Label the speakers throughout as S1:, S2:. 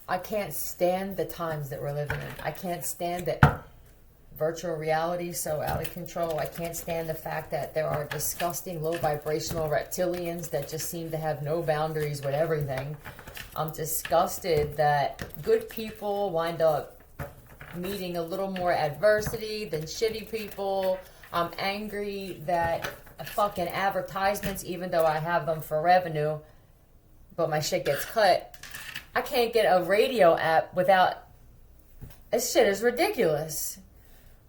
S1: I can't stand the times that we're living in. I can't stand that virtual reality is so out of control. I can't stand the fact that there are disgusting low vibrational reptilians that just seem to have no boundaries with everything. I'm disgusted that good people wind up meeting a little more adversity than shitty people. I'm angry that fucking advertisements, even though I have them for revenue, but my shit gets cut. I can't get a radio app without... This shit is ridiculous.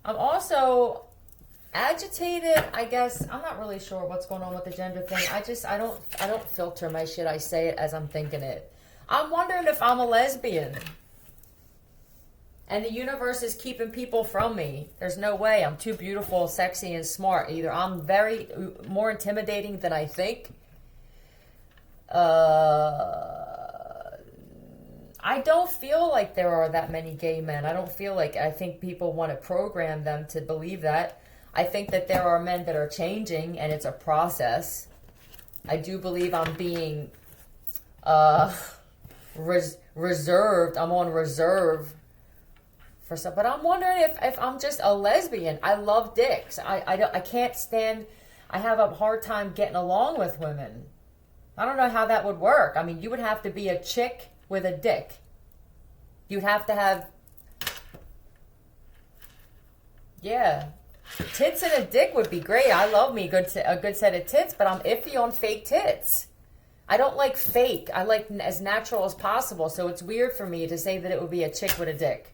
S1: I'm also agitated, I guess. I'm not really sure what's going on with the gender thing. I don't filter my shit. I say it as I'm thinking it. I'm wondering if I'm a lesbian. And the universe is keeping people from me. There's no way. I'm too beautiful, sexy, and smart. Either I'm very more intimidating than I think. I don't feel like there are that many gay men. I think people want to program them to believe that. I think that there are men that are changing, and it's a process. I do believe I'm being reserved. I'm on reserve for some, but I'm wondering if I'm just a lesbian. I love dicks. I can't stand, I have a hard time getting along with women. I don't know how that would work. I mean, you would have to be a chick with a dick. You'd have to have, yeah, tits and a dick would be great. I love me a good set of tits, but I'm iffy on fake tits. I don't like fake. I like as natural as possible, so it's weird for me to say that it would be a chick with a dick.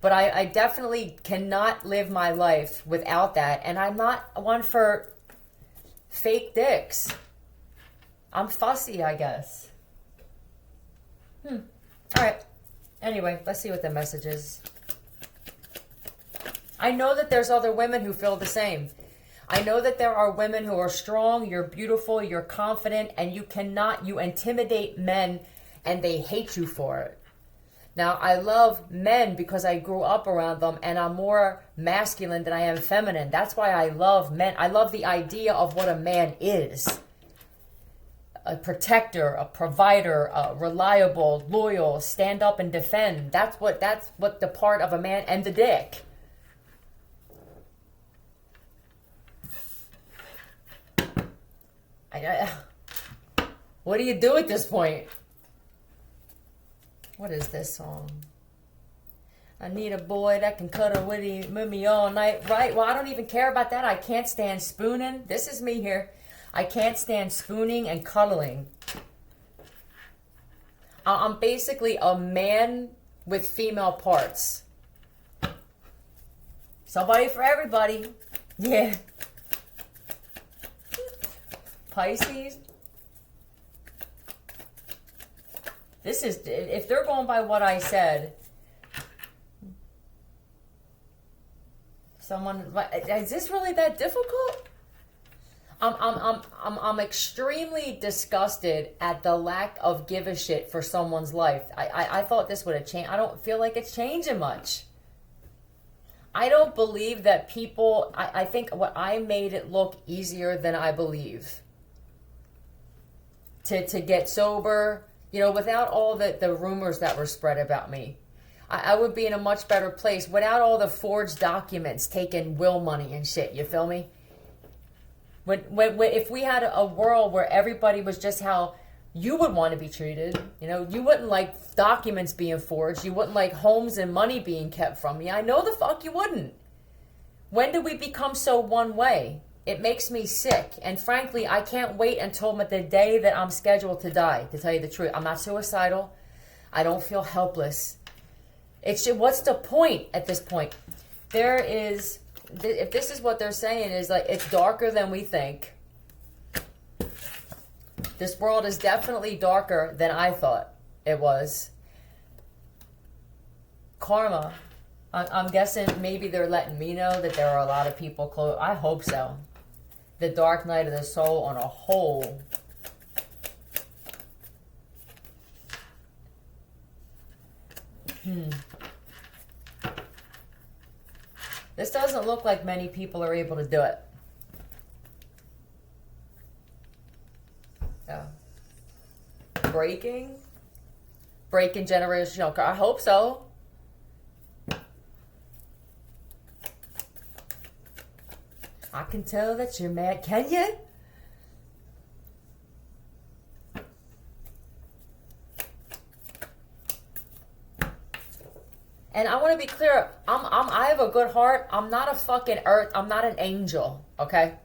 S1: But I definitely cannot live my life without that, and I'm not one for fake dicks. I'm fussy, I guess. All right. Anyway, let's see what the message is. I know that there's other women who feel the same. I know that there are women who are strong, you're beautiful, you're confident, and you intimidate men, and they hate you for it. Now, I love men because I grew up around them, and I'm more masculine than I am feminine. That's why I love men. I love the idea of what a man is. A protector, a provider, reliable, loyal, stand up and defend. That's what the part of a man, and the dick. What do you do at this point? What is this song? I need a boy that can cuddle with me all night. Right, well, I don't even care about that. I can't stand spooning. This is me here. I can't stand spooning and cuddling. I'm basically a man with female parts. Somebody for everybody. Yeah. Pisces. This is, if they're going by what I said, is this really that difficult? I'm extremely disgusted at the lack of give a shit for someone's life. I thought this would have changed. I don't feel like it's changing much. I don't believe that people, I think what I made it look easier than I believe. To get sober, without all the rumors that were spread about me. I would be in a much better place without all the forged documents taking will money and shit, you feel me? When if we had a world where everybody was just how you would want to be treated, you wouldn't like documents being forged, you wouldn't like homes and money being kept from you. I know the fuck you wouldn't. When did we become so one way? It makes me sick. And frankly, I can't wait until the day that I'm scheduled to die, to tell you the truth. I'm not suicidal. I don't feel helpless. What's the point at this point? If this is what they're saying, is like, it's darker than we think. This world is definitely darker than I thought it was. Karma. I'm guessing maybe they're letting me know that there are a lot of people close. I hope so. The dark night of the soul on a whole. This doesn't look like many people are able to do it. Yeah. Breaking generational. I hope so. I can tell that you're mad. Can you? And I want to be clear. I have a good heart. I'm not a fucking earth. I'm not an angel. Okay.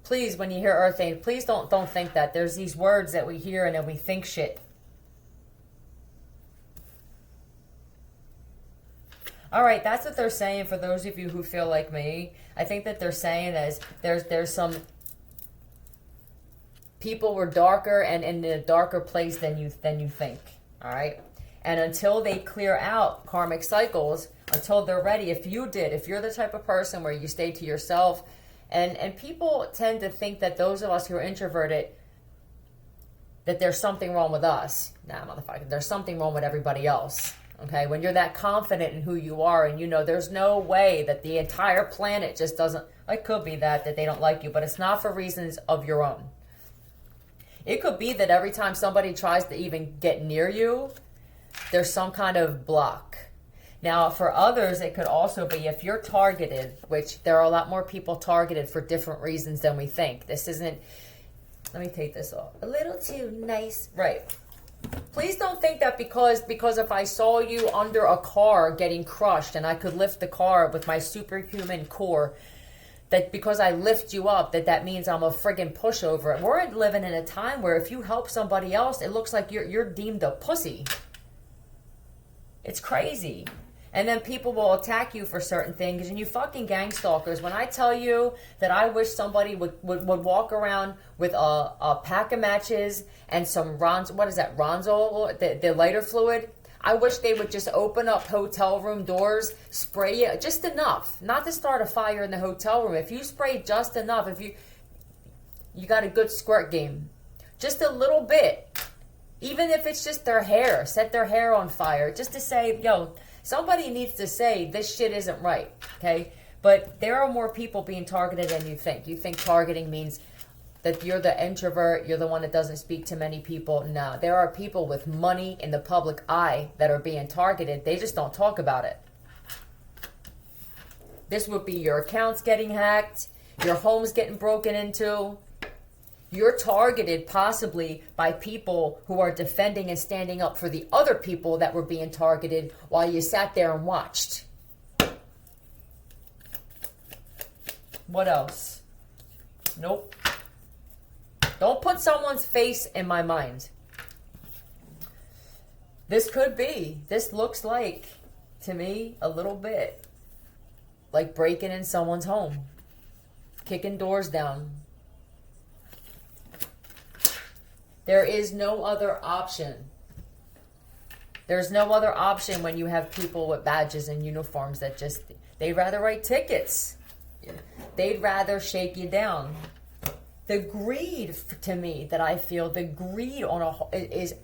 S1: Please, when you hear earth angel, please don't think that. There's these words that we hear and then we think shit. All right, that's what they're saying for those of you who feel like me. I think that they're saying is there's some people were darker and in a darker place than you think. All right. And until they clear out karmic cycles, until they're ready, if you're the type of person where you stay to yourself, and people tend to think that those of us who are introverted, that there's something wrong with us. Nah, motherfucker, there's something wrong with everybody else. Okay, when you're that confident in who you are and you know there's no way that the entire planet just doesn't, it could be that they don't like you, but it's not for reasons of your own. It could be that every time somebody tries to even get near you, there's some kind of block. Now, for others, it could also be if you're targeted, which there are a lot more people targeted for different reasons than we think. This isn't, let me take this off. A little too nice. Right. Please don't think that because if I saw you under a car getting crushed and I could lift the car with my superhuman core, that because I lift you up, that means I'm a friggin' pushover. We're living in a time where if you help somebody else, it looks like you're deemed a pussy. It's crazy. And then people will attack you for certain things. And you fucking gang stalkers, when I tell you that I wish somebody would walk around with a pack of matches and some Ronzol, the lighter fluid. I wish they would just open up hotel room doors, spray it just enough. Not to start a fire in the hotel room. If you spray just enough, if you got a good squirt game. Just a little bit. Even if it's just their hair, set their hair on fire, just to say, yo, somebody needs to say this shit isn't right, okay? But there are more people being targeted than you think. You think targeting means that you're the introvert, you're the one that doesn't speak to many people. No, there are people with money in the public eye that are being targeted. They just don't talk about it. This would be your accounts getting hacked, your homes getting broken into. You're targeted possibly by people who are defending and standing up for the other people that were being targeted while you sat there and watched. What else? Nope. Don't put someone's face in my mind. This looks like, to me, a little bit like breaking in someone's home, kicking doors down. There is no other option. There's no other option when you have people with badges and uniforms that just, they'd rather write tickets. They'd rather shake you down. The greed, to me, that I feel, the greed is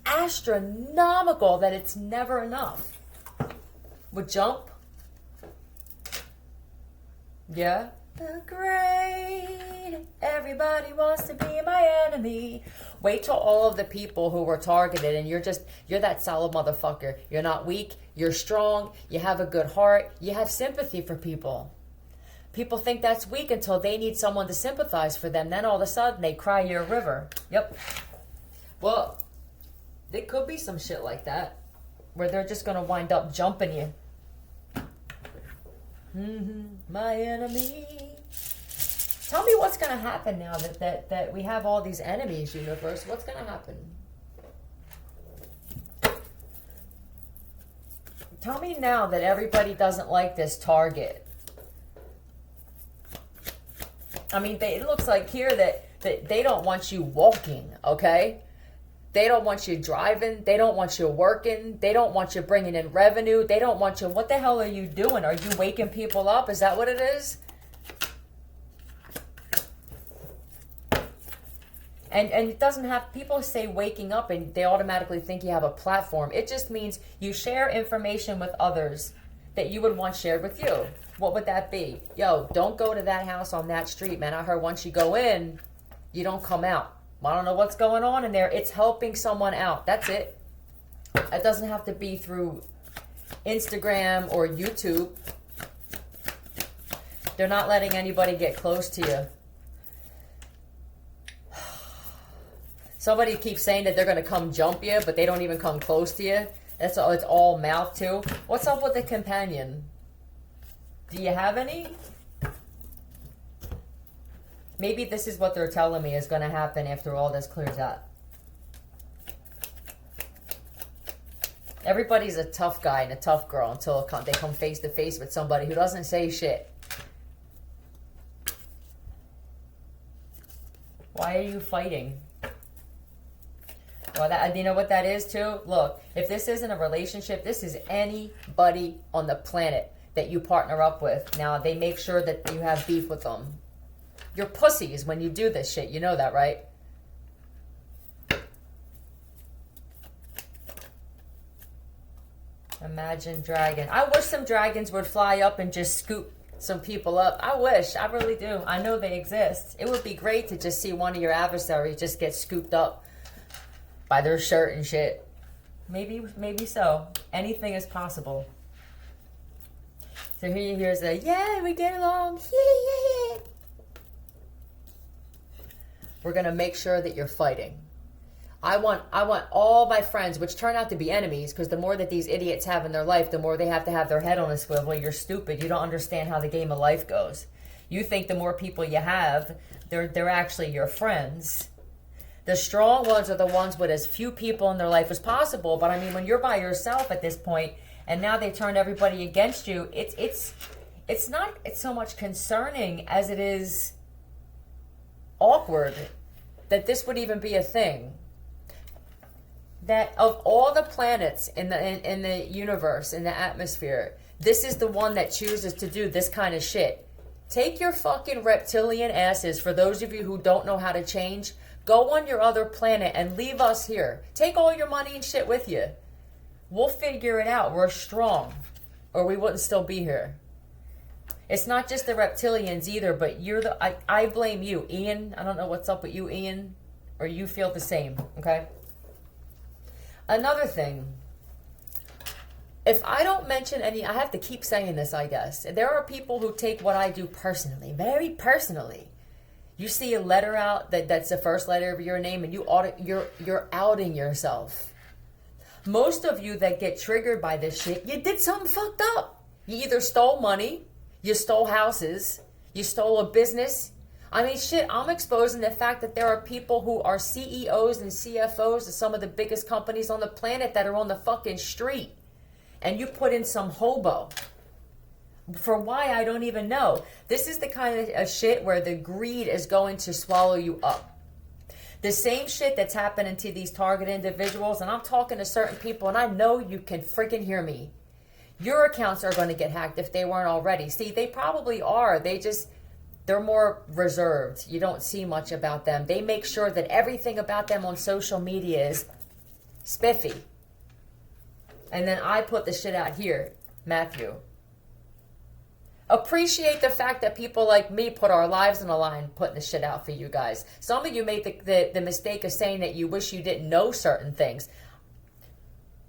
S1: astronomical, that it's never enough. Would jump? Yeah? The greed, everybody wants to be my enemy. Wait till all of the people who were targeted and you're that solid motherfucker. You're not weak, you're strong, you have a good heart, you have sympathy for people. People think that's weak until they need someone to sympathize for them. Then all of a sudden they cry you a river. Yep. Well, there could be some shit like that where they're just going to wind up jumping you. My enemy. Tell me what's going to happen now that we have all these enemies, universe. What's going to happen? Tell me now that everybody doesn't like this target. I mean, it looks like here that they don't want you walking, okay? They don't want you driving. They don't want you working. They don't want you bringing in revenue. They don't want you... What the hell are you doing? Are you waking people up? Is that what it is? And it doesn't have... People say waking up and they automatically think you have a platform. It just means you share information with others that you would want shared with you. What would that be? Yo, don't go to that house on that street, man. I heard once you go in, you don't come out. I don't know what's going on in there. It's helping someone out. That's it. It doesn't have to be through Instagram or YouTube. They're not letting anybody get close to you. Somebody keeps saying that they're going to come jump you, but they don't even come close to you. It's all mouth too. What's up with the companion? Do you have any? Maybe this is what they're telling me is going to happen after all this clears out. Everybody's a tough guy and a tough girl until they come face to face with somebody who doesn't say shit. Why are you fighting? Well, you know what that is too? Look, if this isn't a relationship, this is anybody on the planet that you partner up with. Now, they make sure that you have beef with them. You're pussies when you do this shit. You know that, right? Imagine dragon. I wish some dragons would fly up and just scoop some people up. I wish. I really do. I know they exist. It would be great to just see one of your adversaries just get scooped up by their shirt and shit. Maybe so. Anything is possible. So here's a, yeah, we get along. Yeah. We're going to make sure that you're fighting. I want all my friends, which turn out to be enemies, because the more that these idiots have in their life, the more they have to have their head on a swivel. You're stupid. You don't understand how the game of life goes. You think the more people you have, they're actually your friends. The strong ones are the ones with as few people in their life as possible. But I mean, when you're by yourself at this point, and now they turn everybody against you, it's not so much concerning as it is awkward that this would even be a thing. That of all the planets in the universe, in the atmosphere, this is the one that chooses to do this kind of shit. Take your fucking reptilian asses, for those of you who don't know how to change, go on your other planet and leave us here. Take all your money and shit with you. We'll figure it out. We're strong, or we wouldn't still be here. It's not just the reptilians either, but I blame you, Ian. I don't know what's up with you, Ian, or you feel the same, okay? Another thing, if I don't mention any, I have to keep saying this, I guess. There are people who take what I do personally, very personally. You see a letter out that's the first letter of your name, and you're outing yourself. Most of you that get triggered by this shit, you did something fucked up. You either stole money, you stole houses, you stole a business. I mean, shit, I'm exposing the fact that there are people who are CEOs and CFOs of some of the biggest companies on the planet that are on the fucking street. And you put in some hobo. For why, I don't even know. This is the kind of shit where the greed is going to swallow you up. The same shit that's happening to these target individuals, and I'm talking to certain people, and I know you can freaking hear me. Your accounts are going to get hacked if they weren't already. See, they probably are. They're more reserved. You don't see much about them. They make sure that everything about them on social media is spiffy. And then I put the shit out here, Matthew. Appreciate the fact that people like me put our lives on the line putting the shit out for you guys. Some of you made the mistake of saying that you wish you didn't know certain things.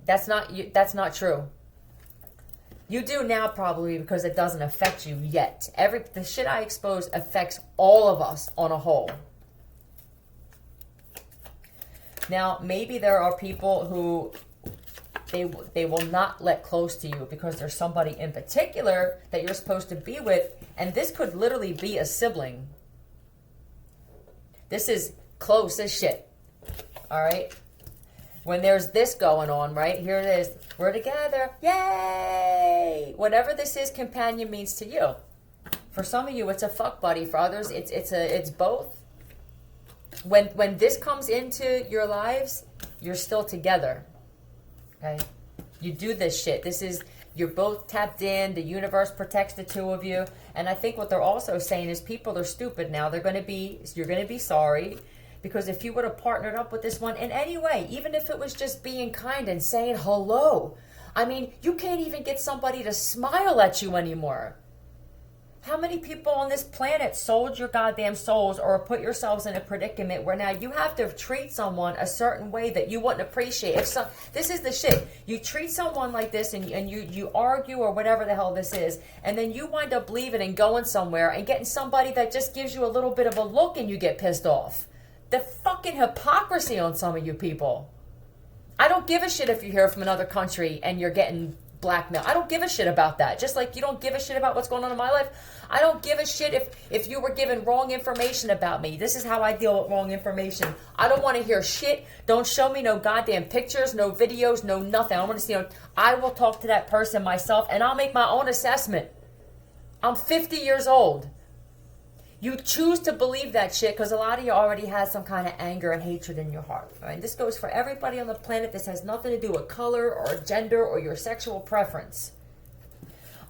S1: That's not true. You do now probably because it doesn't affect you yet. The shit I expose affects all of us on a whole. Now, maybe there are people who they will not let close to you because there's somebody in particular that you're supposed to be with, and this could literally be a sibling. This is close as shit. All right? When there's this going on, right? Here it is. We're together. Yay! Whatever this is, companion means to you. For some of you, it's a fuck buddy. For others, it's both. When this comes into your lives, you're still together. Okay? You do this shit. You're both tapped in. The universe protects the two of you. And I think what they're also saying is people are stupid now. You're going to be sorry. Because if you would have partnered up with this one in any way, even if it was just being kind and saying hello, I mean, you can't even get somebody to smile at you anymore. How many people on this planet sold your goddamn souls or put yourselves in a predicament where now you have to treat someone a certain way that you wouldn't appreciate? This is the shit. You treat someone like this and you argue or whatever the hell this is, and then you wind up leaving and going somewhere and getting somebody that just gives you a little bit of a look and you get pissed off. The fucking hypocrisy on some of you people. I don't give a shit if you're here from another country and you're getting blackmail. I don't give a shit about that. Just like you don't give a shit about what's going on in my life. I don't give a shit if you were given wrong information about me. This is how I deal with wrong information. I don't want to hear shit. Don't show me no goddamn pictures, no videos, no nothing. I want to see. I will talk to that person myself and I'll make my own assessment. I'm 50 years old. You choose to believe that shit because a lot of you already have some kind of anger and hatred in your heart. Right? This goes for everybody on the planet. This has nothing to do with color or gender or your sexual preference.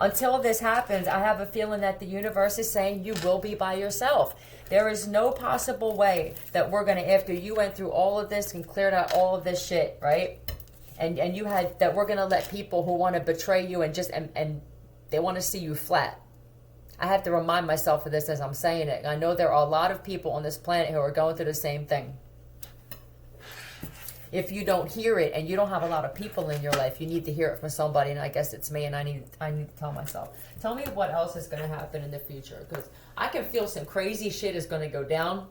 S1: Until this happens, I have a feeling that the universe is saying you will be by yourself. There is no possible way that we're going to, after you went through all of this and cleared out all of this shit, right? And you had, that we're going to let people who want to betray you and they want to see you flat. I have to remind myself of this as I'm saying it. I know there are a lot of people on this planet who are going through the same thing. If you don't hear it and you don't have a lot of people in your life, you need to hear it from somebody, and I guess it's me, and I need to tell myself. Tell me what else is going to happen in the future, because I can feel some crazy shit is going to go down.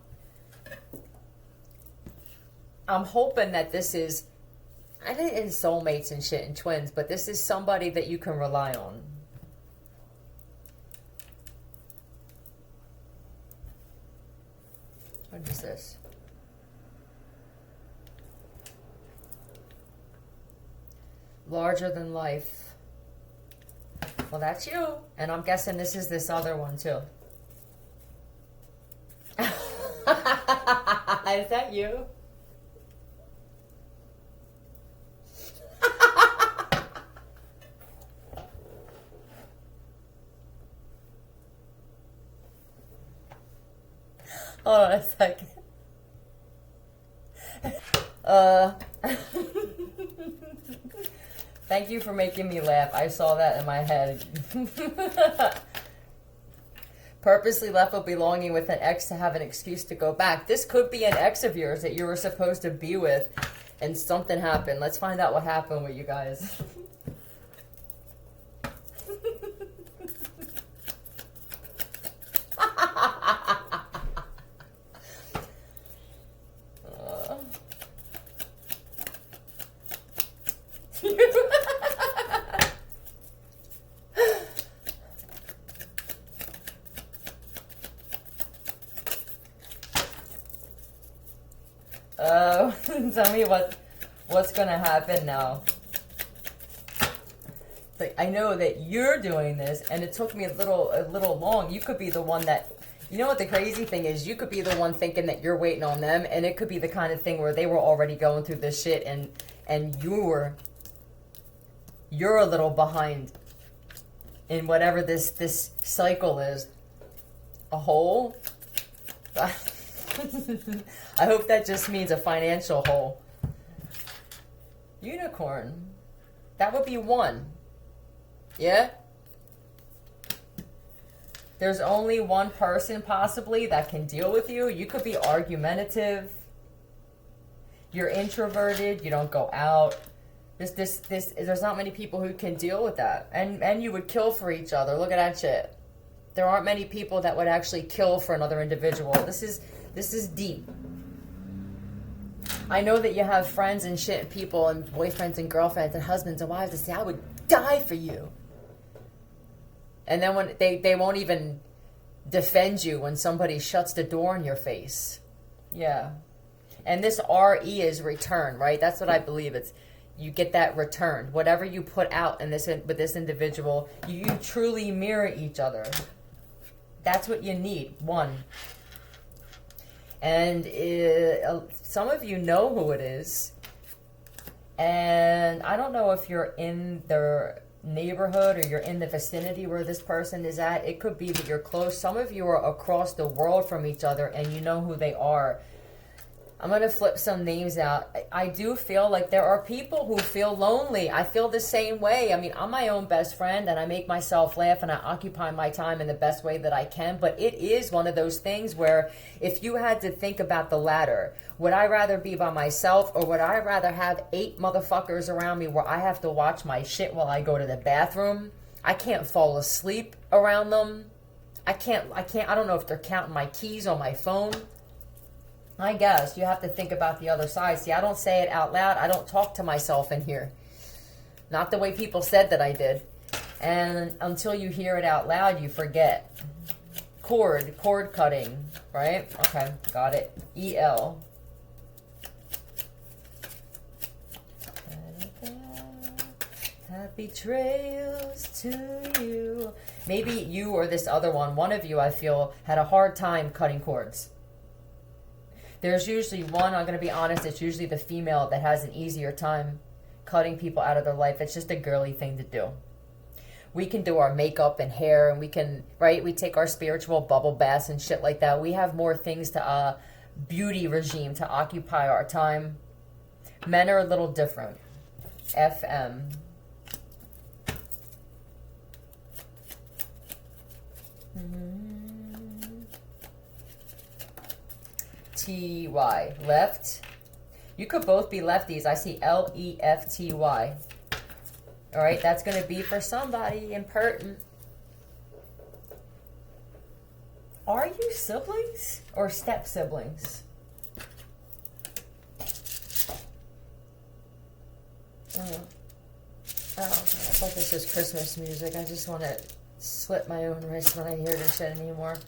S1: I'm hoping that this is, I think it's soulmates and shit and twins, but this is somebody that you can rely on. What is this? Larger than life. Well, that's you. And I'm guessing this is this other one, too. Is that you? Hold on a second. Thank you for making me laugh. I saw that in my head. Purposely left a belonging with an ex to have an excuse to go back. This could be an ex of yours that you were supposed to be with and something happened. Let's find out what happened with you guys. Tell me what's gonna happen now. Like, I know that you're doing this, and it took me a little long. You could be the one that, you know what the crazy thing is? You could be the one thinking that you're waiting on them, and it could be the kind of thing where they were already going through this shit, and you're a little behind in whatever this cycle is. A hole. I hope that just means a financial hole. Unicorn. That would be one. Yeah? There's only one person possibly that can deal with you. You could be argumentative. You're introverted. You don't go out. There's not many people who can deal with that. And you would kill for each other. Look at that shit. There aren't many people that would actually kill for another individual. This is deep. I know that you have friends and shit and people and boyfriends and girlfriends and husbands and wives that say, I would die for you. And then when they won't even defend you when somebody shuts the door in your face. Yeah. And this RE is return, right? That's what I believe. It's you get that return. Whatever you put out in with this individual, you truly mirror each other. That's what you need. One. And some of you know who it is. And I don't know if you're in their neighborhood or you're in the vicinity where this person is at. It could be that you're close. Some of you are across the world from each other and you know who they are. I'm going to flip some names out. I do feel like there are people who feel lonely. I feel the same way. I mean, I'm my own best friend and I make myself laugh and I occupy my time in the best way that I can. But it is one of those things where if you had to think about the latter, would I rather be by myself or would I rather have 8 motherfuckers around me where I have to watch my shit while I go to the bathroom? I can't fall asleep around them. I don't know if they're counting my keys on my phone. I guess you have to think about the other side. See, I don't say it out loud. I don't talk to myself in here. Not the way people said that I did. And until you hear it out loud, you forget. Cord cutting, right? Okay, got it. EL. Happy trails to you. Maybe you or this other one of you, I feel, had a hard time cutting cords. There's usually one, I'm going to be honest, it's usually the female that has an easier time cutting people out of their life. It's just a girly thing to do. We can do our makeup and hair and we can, right? We take our spiritual bubble baths and shit like that. We have more things to, beauty regime to occupy our time. Men are a little different. FM. TY, left. You could both be lefties. I see LEFTY. All right, that's going to be for somebody important. Are you siblings or step siblings? Oh, I thought this was Christmas music. I just want to slit my own wrist when I hear this shit anymore.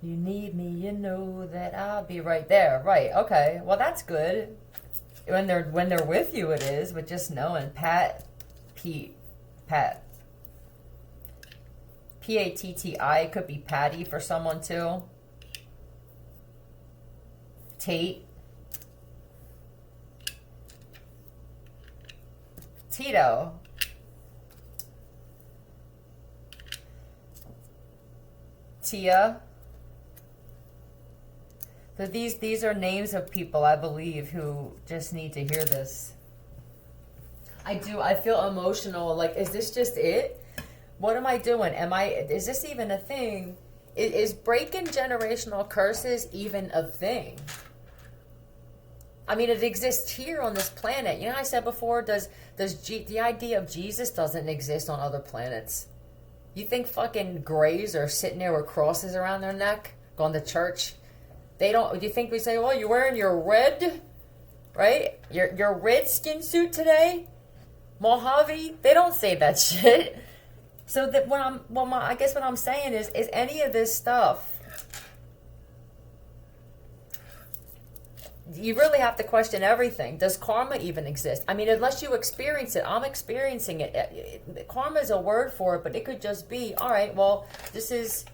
S1: You need me, you know that I'll be right there. Right, okay. Well, that's good. When they're with you, it is, but just knowing. Pat. Pattii. Could be Patty for someone, too. Tate. Tito. Tia. But these are names of people, I believe, who just need to hear this. I feel emotional. Like, is this just it? What am I doing? Is this even a thing? Is breaking generational curses even a thing? I mean, it exists here on this planet. You know, I said before, the idea of Jesus doesn't exist on other planets. You think fucking grays are sitting there with crosses around their neck, going to church? They don't. Do you think we say, "Well, you're wearing your red, right? Your red skin suit today, Mojave"? They don't say that shit. So that I guess what I'm saying is any of this stuff. You really have to question everything. Does karma even exist? I mean, unless you experience it, I'm experiencing it. Karma is a word for it, but it could just be, all right, well, this is,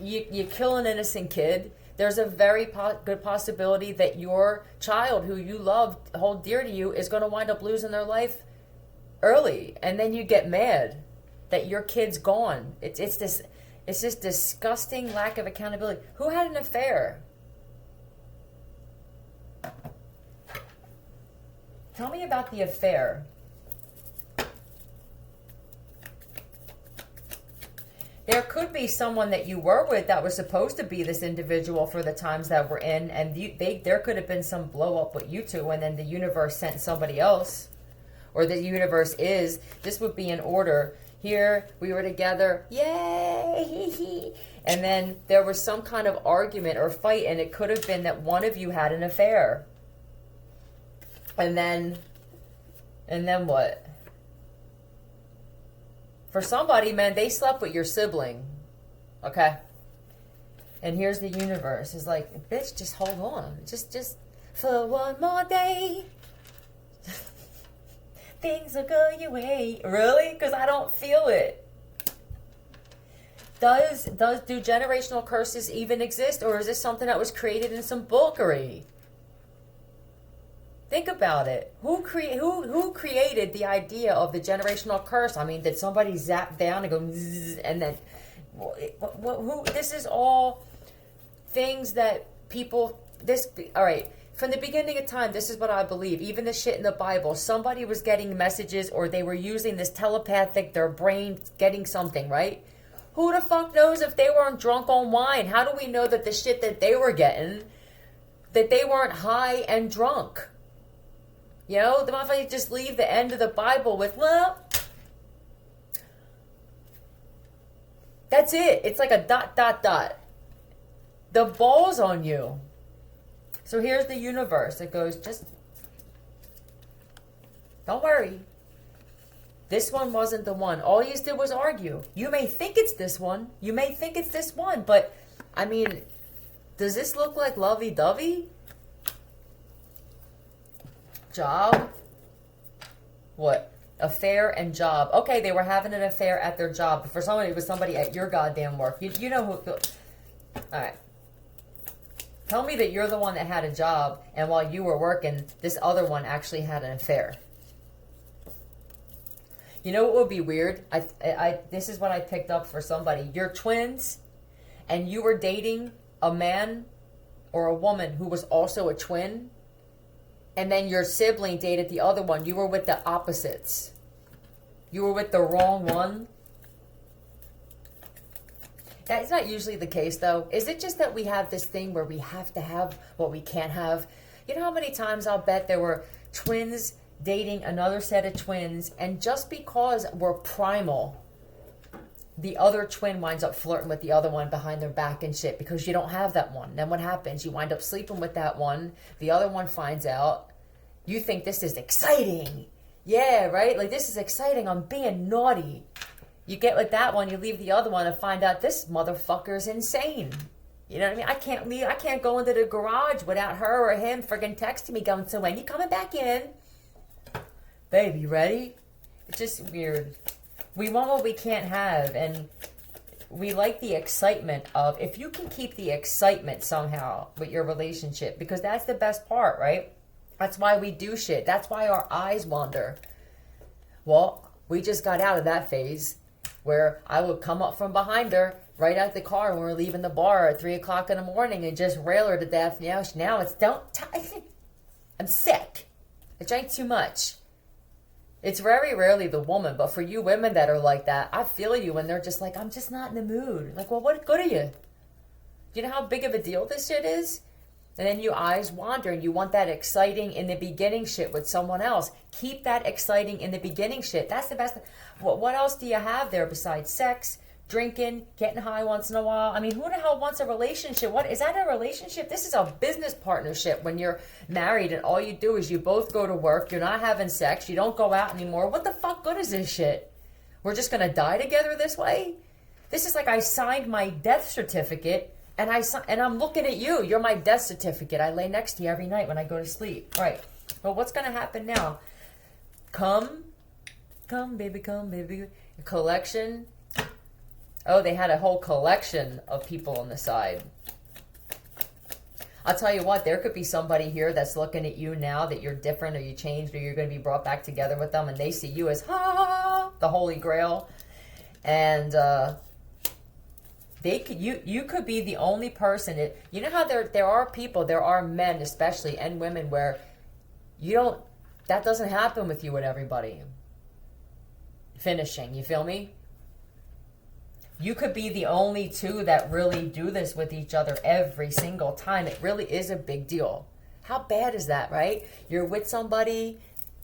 S1: you kill an innocent kid. There's a very good possibility that your child who you love, hold dear to you, is going to wind up losing their life early. And then you get mad that your kid's gone. It's this disgusting lack of accountability. Who had an affair? Tell me about the affair. There could be someone that you were with that was supposed to be this individual for the times that we're in, and there could have been some blow up with you two, and then the universe sent somebody else, or the universe is. This would be in order. Here we were together, yay, and then there was some kind of argument or fight, and it could have been that one of you had an affair. And then what? For somebody, man, they slept with your sibling. Okay? And here's the universe. It's like, bitch, just hold on. Just for one more day. Things will go your way. Really? Because I don't feel it. Do generational curses even exist? Or is this something that was created in some bookery? Think about it. Who created the idea of the generational curse? I mean, did somebody zap down and go zzz, and then who? This is all things that people. All right. From the beginning of time, this is what I believe. Even the shit in the Bible, somebody was getting messages, or they were using this telepathic, their brain getting something, right? Who the fuck knows if they weren't drunk on wine? How do we know that the shit that they were getting, that they weren't high and drunk? You know, the motherfuckers just leave the end of the Bible with, well, that's it. It's like a ... The ball's on you. So here's the universe. It goes, just don't worry. This one wasn't the one. All you did was argue. You may think it's this one. You may think it's this one. But, I mean, does this look like lovey-dovey? Job? What? Affair and job. Okay, they were having an affair at their job. But for somebody, it was somebody at your goddamn work. You know who... Alright. Tell me that you're the one that had a job, and while you were working, this other one actually had an affair. You know what would be weird? This is what I picked up for somebody. You're twins, and you were dating a man or a woman who was also a twin, and then your sibling dated the other one. You were with the opposites. You were with the wrong one. That's not usually the case, though. Is it just that we have this thing where we have to have what we can't have? You know how many times I'll bet there were twins dating another set of twins, and just because we're primal, the other twin winds up flirting with the other one behind their back and shit because you don't have that one. Then what happens? You wind up sleeping with that one. The other one finds out. You think this is exciting. Yeah, right? Like, this is exciting. I'm being naughty. You get with that one, you leave the other one and find out this motherfucker's insane. You know what I mean? I can't go into the garage without her or him friggin' texting me going, so when you coming back in? Babe, you ready? It's just weird. We want what we can't have, and we like the excitement of, if you can keep the excitement somehow with your relationship, because that's the best part, right? That's why we do shit. That's why our eyes wander. Well, we just got out of that phase where I would come up from behind her right out the car when we were leaving the bar at 3 o'clock in the morning and just rail her to death. Now it's I'm sick. I drank too much. It's very rarely the woman, but for you women that are like that, I feel you when they're just like, I'm just not in the mood. Like, well, what good are you? Do you know how big of a deal this shit is? And then your eyes wander and you want that exciting in the beginning shit with someone else. Keep that exciting in the beginning shit. That's the best. What else do you have there besides sex, drinking, getting high once in a while? I mean, who the hell wants a relationship? What is that, a relationship? This is a business partnership when you're married and all you do is you both go to work. You're not having sex. You don't go out anymore. What the fuck good is this shit? We're just going to die together this way? This is like I signed my death certificate. And I'm looking at you. You're my death certificate. I lay next to you every night when I go to sleep. Right. Well, what's going to happen now? Come, baby, come, baby. A collection. Oh, they had a whole collection of people on the side. I'll tell you what, there could be somebody here that's looking at you now that you're different or you changed or you're going to be brought back together with them, and they see you as, the Holy Grail. And, you could be the only person. You know how there are people, there are men especially and women where that doesn't happen with you and everybody. Finishing, you feel me? You could be the only two that really do this with each other every single time. It really is a big deal. How bad is that, right? You're with somebody,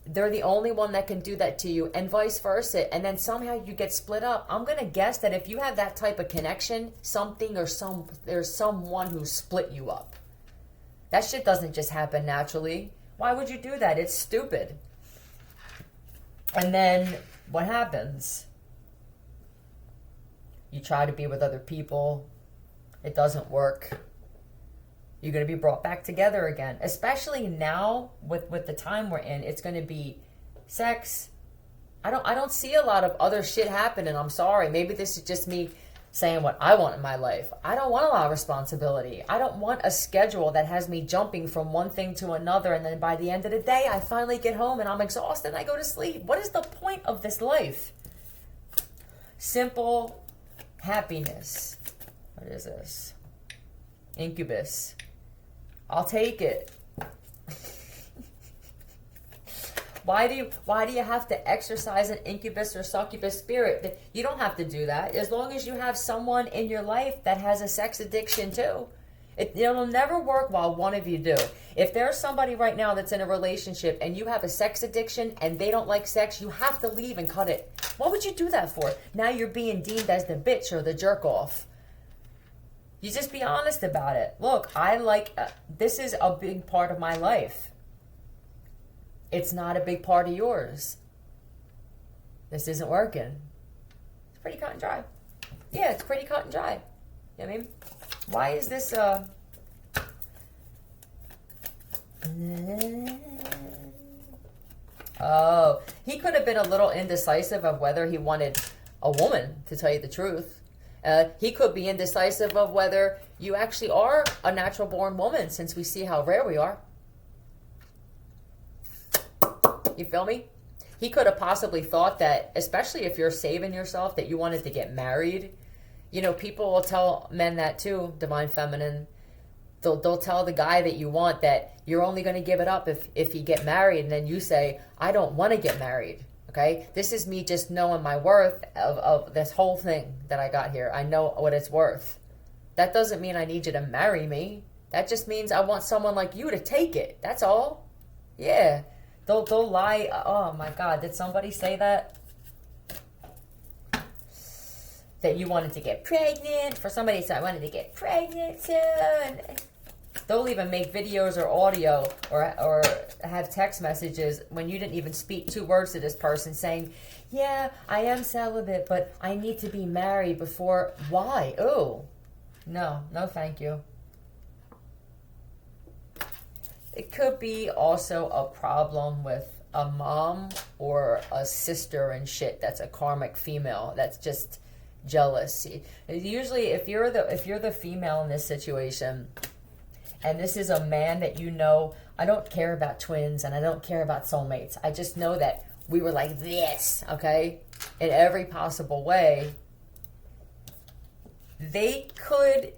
S1: they're the only one that can do that to you, and vice versa, and then somehow you get split up. I'm going to guess that if you have that type of connection, there's someone who split you up. That shit doesn't just happen naturally. Why would you do that? It's stupid. And then what happens? You try to be with other people. It doesn't work. You're going to be brought back together again. Especially now with the time we're in, it's going to be sex. I don't see a lot of other shit happening. I'm sorry. Maybe this is just me saying what I want in my life. I don't want a lot of responsibility. I don't want a schedule that has me jumping from one thing to another, and then by the end of the day, I finally get home and I'm exhausted and I go to sleep. What is the point of this life? Simple happiness. What is this? Incubus. I'll take it. Why do you have to exercise an incubus or succubus spirit? You don't have to do that. As long as you have someone in your life that has a sex addiction too. It'll never work while one of you do. If there's somebody right now that's in a relationship and you have a sex addiction and they don't like sex, you have to leave and cut it. What would you do that for? Now you're being deemed as the bitch or the jerk off. You just be honest about it. Look, this is a big part of my life. It's not a big part of yours. This isn't working. It's pretty cut and dry. Yeah, it's pretty cut and dry. You know what I mean? Why is this, Oh, he could have been a little indecisive of whether he wanted a woman, to tell you the truth. He could be indecisive of whether you actually are a natural born woman, since we see how rare we are. You feel me? He could have possibly thought that, especially if you're saving yourself, that you wanted to get married. You know, people will tell men that too, divine feminine. They'll tell the guy that you want that you're only going to give it up if you get married. And then you say, I don't want to get married. Okay? This is me just knowing my worth of this whole thing that I got here. I know what it's worth. That doesn't mean I need you to marry me. That just means I want someone like you to take it. That's all. Yeah. They'll lie. Oh my God, did somebody say that? That you wanted to get pregnant? For somebody to say, I wanted to get pregnant too. And they'll even make videos or audio or have text messages when you didn't even speak 2 words to this person saying, yeah, I am celibate, but I need to be married before. Why? Oh, no, thank you. It could be also a problem with a mom or a sister and shit that's a karmic female that's just jealous. Usually if you're the female in this situation and this is a man that you know, I don't care about twins and I don't care about soulmates. I just know that we were like this, okay? In every possible way. They could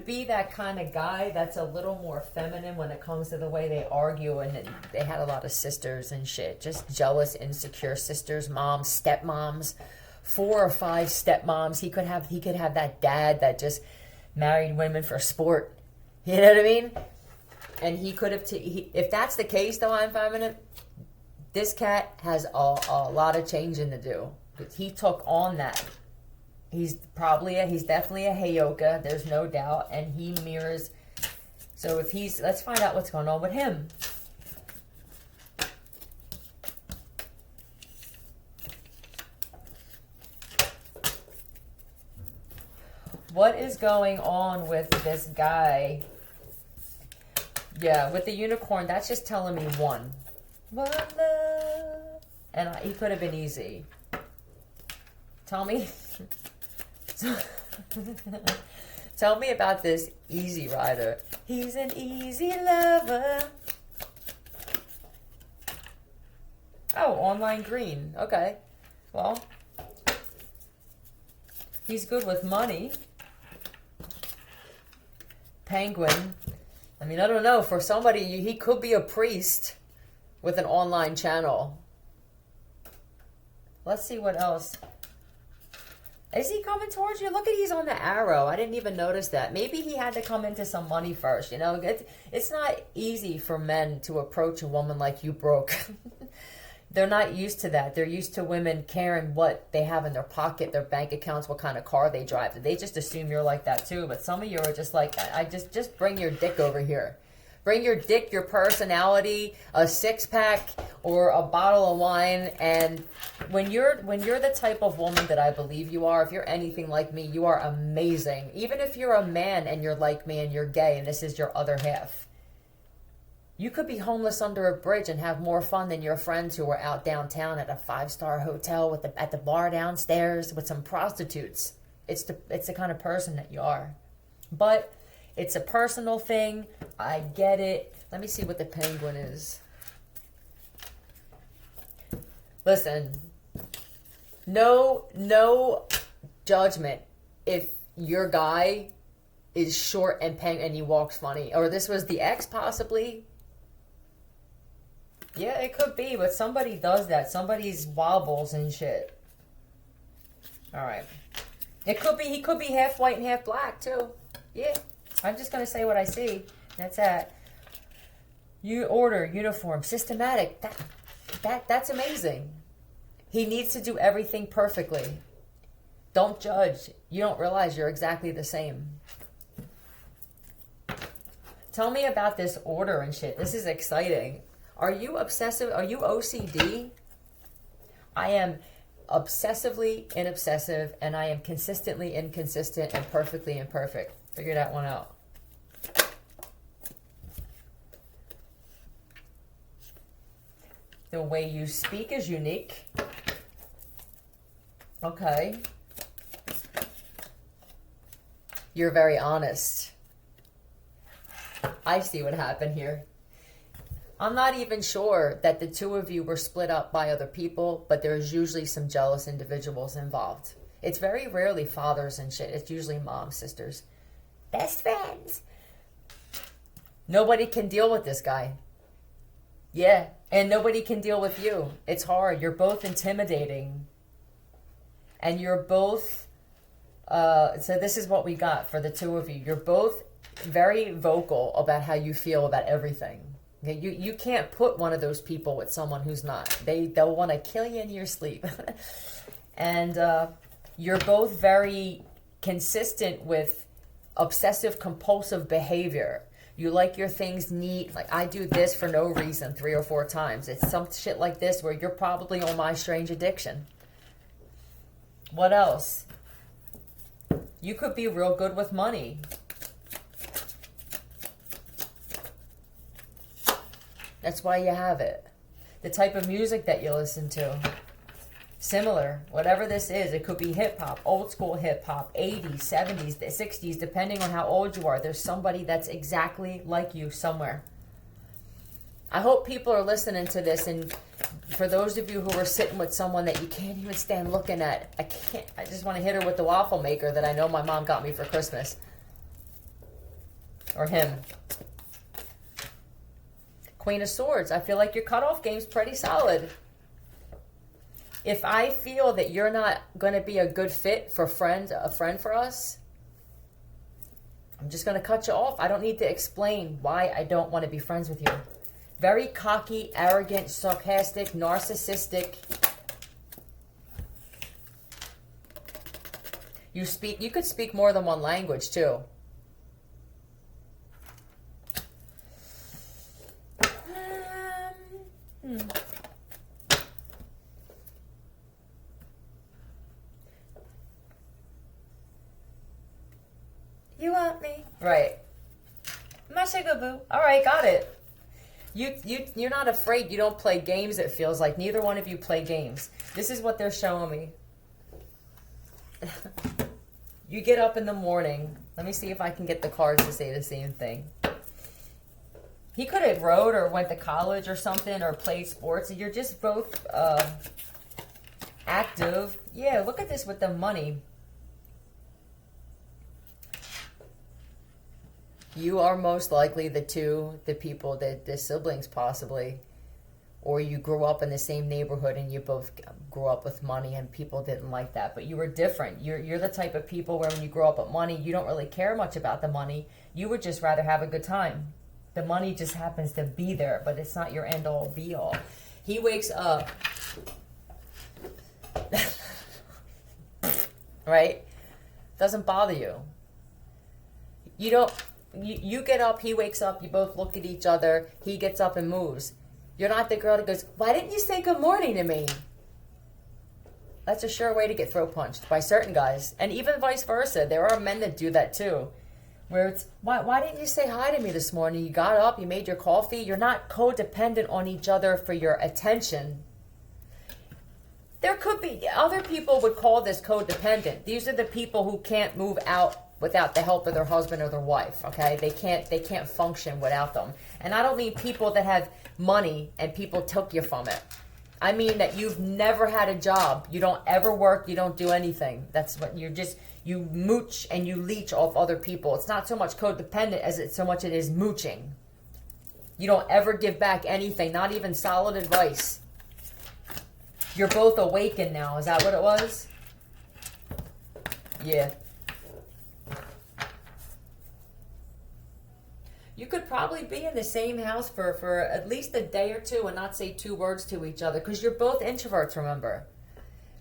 S1: be that kind of guy that's a little more feminine when it comes to the way they argue, and they had a lot of sisters and shit. Just jealous, insecure sisters, moms, stepmoms, 4 or 5 stepmoms. He could have that dad that just married women for sport. You know what I mean? And he could have, if that's the case though, I'm feminine, this cat has a lot of changing to do. He took on that. He's definitely a Heyoka, there's no doubt, and he mirrors. So let's find out what's going on with him. What is going on with this guy? Yeah, with the unicorn, that's just telling me one love. And he could have been easy. Tell me. Tell me about this easy rider. He's an easy lover. Oh, online green. Okay. Well, he's good with money. Penguin. I mean, I don't know. For somebody, he could be a priest with an online channel. Let's see what else. Is he coming towards you? Look at, he's on the arrow. I didn't even notice that. Maybe he had to come into some money first. You know, it's not easy for men to approach a woman like you broke. They're not used to that. They're used to women caring what they have in their pocket, their bank accounts, what kind of car they drive. They just assume you're like that too. But some of you are just like, I just bring your dick over here. Bring your dick, your personality, a 6-pack, or a bottle of wine. And when you're the type of woman that I believe you are, if you're anything like me, you are amazing. Even if you're a man and you're like me and you're gay and this is your other half. You could be homeless under a bridge and have more fun than your friends who are out downtown at a 5-star hotel at the bar downstairs with some prostitutes. it's the kind of person that you are. But it's a personal thing. I get it. Let me see what the penguin is. Listen, no judgment if your guy is short and and he walks funny. Or this was the ex, possibly. Yeah, it could be, but somebody does that. Somebody's wobbles and shit. Alright. It could be, he could be half white and half black, too. Yeah. I'm just going to say what I see. That's that. You order, uniform, systematic. That's amazing. He needs to do everything perfectly. Don't judge. You don't realize you're exactly the same. Tell me about this order and shit. This is exciting. Are you obsessive? Are you OCD? I am obsessively inobsessive, and I am consistently inconsistent and perfectly imperfect. Figure that one out. The way you speak is unique. Okay. You're very honest. I see what happened here. I'm not even sure that the two of you were split up by other people, but there's usually some jealous individuals involved. It's very rarely fathers and shit. It's usually moms, sisters, best friends. Nobody can deal with this guy. Yeah, and nobody can deal with you. It's hard. You're both intimidating. And you're both, so this is what we got for the two of you. You're both very vocal about how you feel about everything. Okay? You can't put one of those people with someone who's not. They'll want to kill you in your sleep. And you're both very consistent with obsessive compulsive behavior. You like your things neat. Like, I do this for no reason 3 or 4 times. It's some shit like this where you're probably on my strange addiction. What else? You could be real good with money. That's why you have it. The type of music that you listen to. Similar. Whatever this is. It could be hip-hop. Old school hip-hop. 80s, 70s, 60s. Depending on how old you are. There's somebody that's exactly like you somewhere. I hope people are listening to this. And for those of you who are sitting with someone that you can't even stand looking at. I just want to hit her with the waffle maker that I know my mom got me for Christmas. Or him. Queen of Swords. I feel like your cutoff game's pretty solid. If I feel that you're not going to be a good fit for a friend for us, I'm just going to cut you off. I don't need to explain why I don't want to be friends with you. Very cocky, arrogant, sarcastic, narcissistic. You could speak more than one language too. You want me? Right. My sugar boo. All right, got it. You're not afraid. You don't play games, it feels like. Neither one of you play games. This is what they're showing me. You get up in the morning. Let me see if I can get the cards to say the same thing. He could have rode or went to college or something or played sports. You're just both active. Yeah, look at this with the money. You are most likely the people, the siblings possibly, or you grew up in the same neighborhood and you both grew up with money and people didn't like that. But you were different. You're the type of people where when you grow up with money, you don't really care much about the money. You would just rather have a good time. The money just happens to be there, but it's not your end all be all. He wakes up, right? Doesn't bother you. You get up, he wakes up, you both look at each other, he gets up and moves. You're not the girl that goes, why didn't you say good morning to me? That's a sure way to get throat punched by certain guys. And even vice versa. There are men that do that too. Where it's, why didn't you say hi to me this morning? You got up, you made your coffee. You're not codependent on each other for your attention. There could be, other people would call this codependent. These are the people who can't move out without the help of their husband or their wife, okay? They can't function without them. And I don't mean people that have money and people took you from it. I mean that you've never had a job. You don't ever work. You don't do anything. That's what you mooch and you leech off other people. It's not so much codependent as it's so much it is mooching. You don't ever give back anything, not even solid advice. You're both awakened now. Is that what it was? Yeah. You could probably be in the same house for at least a day or two and not say 2 words to each other because you're both introverts, remember.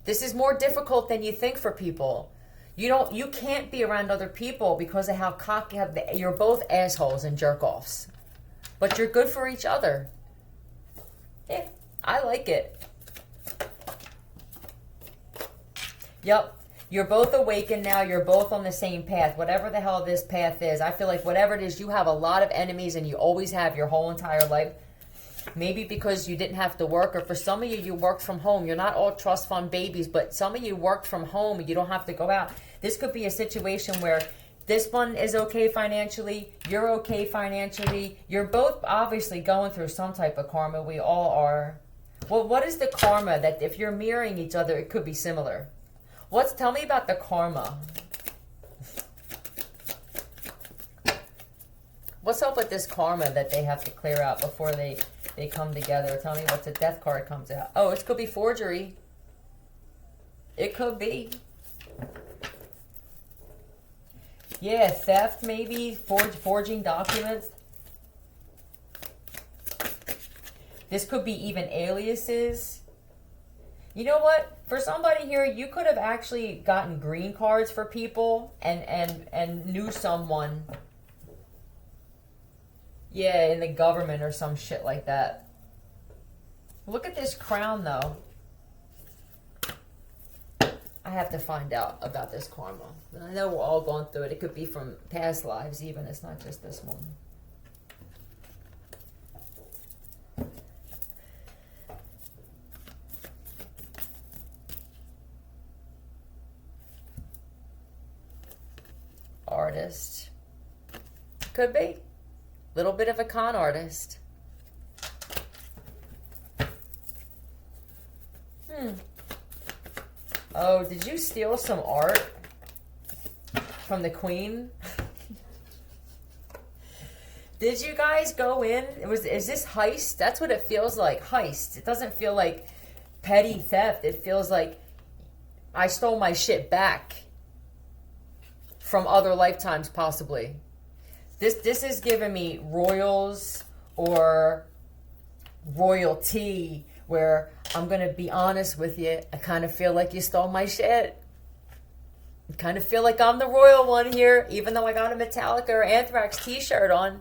S1: This is more difficult than you think for people. You can't be around other people because of how cocky you're both assholes and jerk-offs. But you're good for each other. Yeah, I like it. Yep. You're both awakened now. You're both on the same path. Whatever the hell this path is. I feel like whatever it is, you have a lot of enemies and you always have your whole entire life. Maybe because you didn't have to work, or for some of you, you worked from home. You're not all trust fund babies, but some of you worked from home and you don't have to go out. This could be a situation where this one is okay financially. You're okay financially. You're both obviously going through some type of karma. We all are. Well, what is the karma that if you're mirroring each other, it could be similar? Tell me about the karma. What's up with this karma that they have to clear out before they come together? Tell me what the death card comes out. Oh, it could be forgery. It could be. Yeah, theft maybe, forging documents. This could be even aliases. You know what? For somebody here, you could have actually gotten green cards for people and knew someone. Yeah, in the government or some shit like that. Look at this crown, though. I have to find out about this karma. I know we're all going through it. It could be from past lives even. It's not just this one. Artist. Could be. Little bit of a con artist. Oh, did you steal some art from the Queen? Did you guys go in? Is this heist? That's what it feels like. Heist. It doesn't feel like petty theft. It feels like I stole my shit back from other lifetimes, possibly. This is giving me royals or royalty, where I'm going to be honest with you. I kind of feel like you stole my shit. I kind of feel like I'm the royal one here, even though I got a Metallica or Anthrax t-shirt on.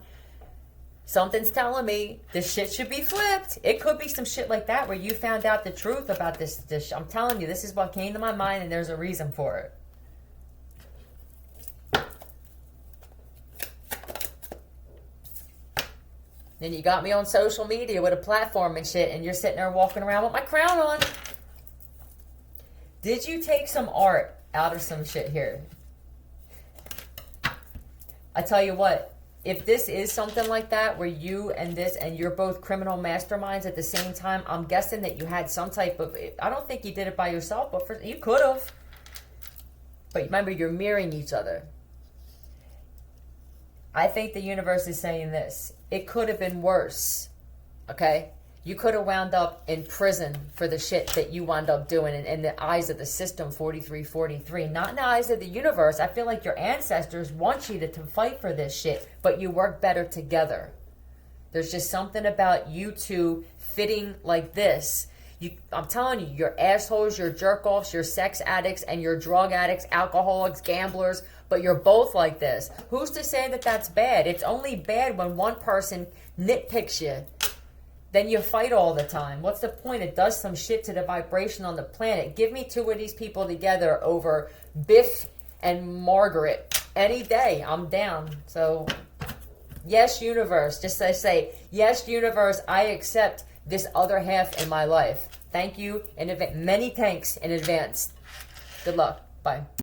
S1: Something's telling me this shit should be flipped. It could be some shit like that where you found out the truth about this. I'm telling you, this is what came to my mind, and there's a reason for it. Then you got me on social media with a platform and shit, and you're sitting there walking around with my crown on. Did you take some art out of some shit here? I tell you what, if this is something like that, where you and this, and you're both criminal masterminds at the same time, I'm guessing that you had some type of, I don't think you did it by yourself, but you could have. But remember, you're mirroring each other. I think the universe is saying this. It could have been worse, okay? You could have wound up in prison for the shit that you wound up doing in the eyes of the system, 4343. Not in the eyes of the universe. I feel like your ancestors want you to fight for this shit, but you work better together. There's just something about you two fitting like this. I'm telling you, you're assholes, you're jerk-offs, you're sex addicts, and you're drug addicts, alcoholics, gamblers, but you're both like this. Who's to say that that's bad? It's only bad when one person nitpicks you. Then you fight all the time. What's the point? It does some shit to the vibration on the planet. Give me 2 of these people together over Biff and Margaret any day. I'm down. So, yes, universe. Just say, yes, universe, I accept this other half in my life. Thank you in advance. Many thanks in advance. Good luck. Bye.